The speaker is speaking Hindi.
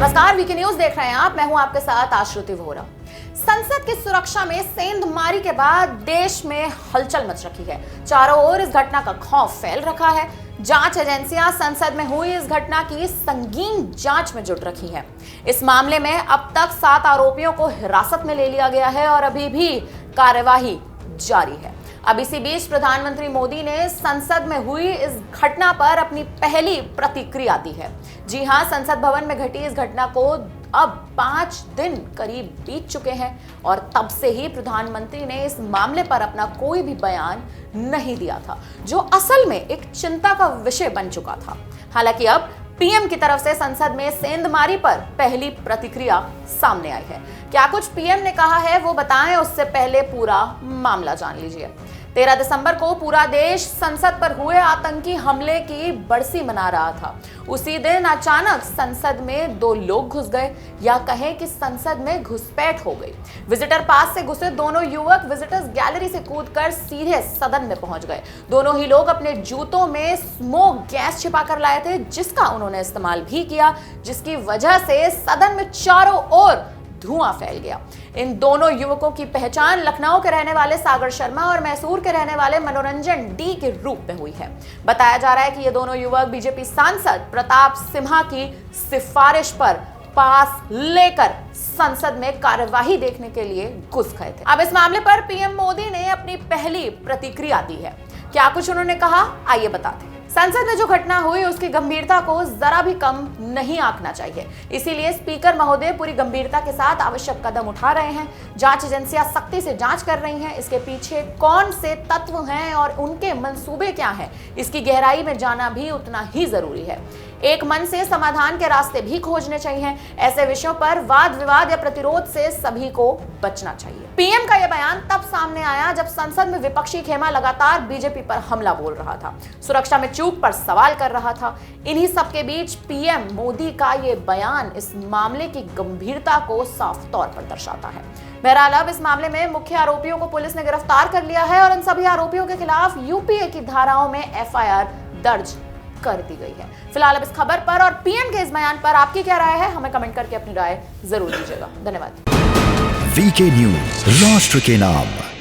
नमस्कार, वीके न्यूज देख रहे हैं आप। मैं हूं आपके साथ आश्रुति वोरा। संसद की सुरक्षा में सेंधमारी के बाद देश में हलचल मच रखी है। चारों ओर इस घटना का खौफ फैल रखा है। जांच एजेंसियां संसद में हुई इस घटना की संगीन जांच में जुट रखी हैं। इस मामले में अब तक 7 आरोपियों को हिरासत में ले लिया गया है और अभी भी कार्यवाही जारी है। अब इसी बीच प्रधानमंत्री मोदी ने संसद में हुई इस घटना पर अपनी पहली प्रतिक्रिया दी है। जी हां, संसद भवन में घटी इस घटना को अब 5 दिन करीब बीत चुके हैं और तब से ही प्रधानमंत्री ने इस मामले पर अपना कोई भी बयान नहीं दिया था, जो असल में एक चिंता का विषय बन चुका था। हालांकि अब पीएम की तरफ से संसद में सेंधमारी पर पहली प्रतिक्रिया सामने आई है। क्या कुछ पीएम ने कहा है वो बताएं, उससे पहले पूरा मामला जान लीजिए। 13 दिसंबर को पूरा देश संसद पर हुए आतंकी हमले की बरसी मना रहा था। उसी दिन अचानक संसद में 2 लोग घुस गए, या कहें कि संसद में घुसपैठ हो गई। विजिटर पास से घुसे दोनों युवक विजिटर्स गैलरी से कूदकर सीधे सदन में पहुंच गए। दोनों ही लोग अपने जूतों में स्मोक गैस छिपा कर लाए थे, जिसका उन्होंने इस्तेमाल भी किया, जिसकी वजह से सदन में चारों ओर धुआं फैल गया। इन दोनों युवकों की पहचान लखनऊ के रहने वाले सागर शर्मा और मैसूर के रहने वाले मनोरंजन डी के रूप में हुई है। बताया जा रहा है कि ये दोनों युवक बीजेपी सांसद प्रताप सिम्हा की सिफारिश पर पास लेकर संसद में कार्यवाही देखने के लिए घुस गए थे। अब इस मामले पर पीएम मोदी ने अपनी पहली प्रतिक्रिया दी है। क्या कुछ उन्होंने कहा, आइए बताते हैं। संसद में जो घटना हुई उसकी गंभीरता को जरा भी कम नहीं आंकना चाहिए। इसीलिए स्पीकर महोदय पूरी गंभीरता के साथ आवश्यक कदम उठा रहे हैं। जांच एजेंसियां सख्ती से जांच कर रही हैं। इसके पीछे कौन से तत्व हैं और उनके मंसूबे क्या हैं, इसकी गहराई में जाना भी उतना ही जरूरी है। एक मन से समाधान के रास्ते भी खोजने चाहिए। ऐसे विषयों पर वाद विवाद या प्रतिरोध से सभी को बचना चाहिए। पीएम का यह बयान तब सामने आया जब संसद में विपक्षी खेमा लगातार बीजेपी पर हमला बोल रहा था, सुरक्षा में चूक पर सवाल कर रहा था। इन्हीं सबके बीच पीएम मोदी का यह बयान इस मामले की गंभीरता को साफ तौर पर दर्शाता है। बहरहाल अब इस मामले में मुख्य आरोपियों को पुलिस ने गिरफ्तार कर लिया है और इन सभी आरोपियों के खिलाफ यूपीए की धाराओं में एफआईआर दर्ज कर दी गई है। फिलहाल अब इस खबर पर और पीएम के इस बयान पर आपकी क्या राय है, हमें कमेंट करके अपनी राय जरूर दीजिएगा। धन्यवाद। वीके न्यूज, राष्ट्र के नाम।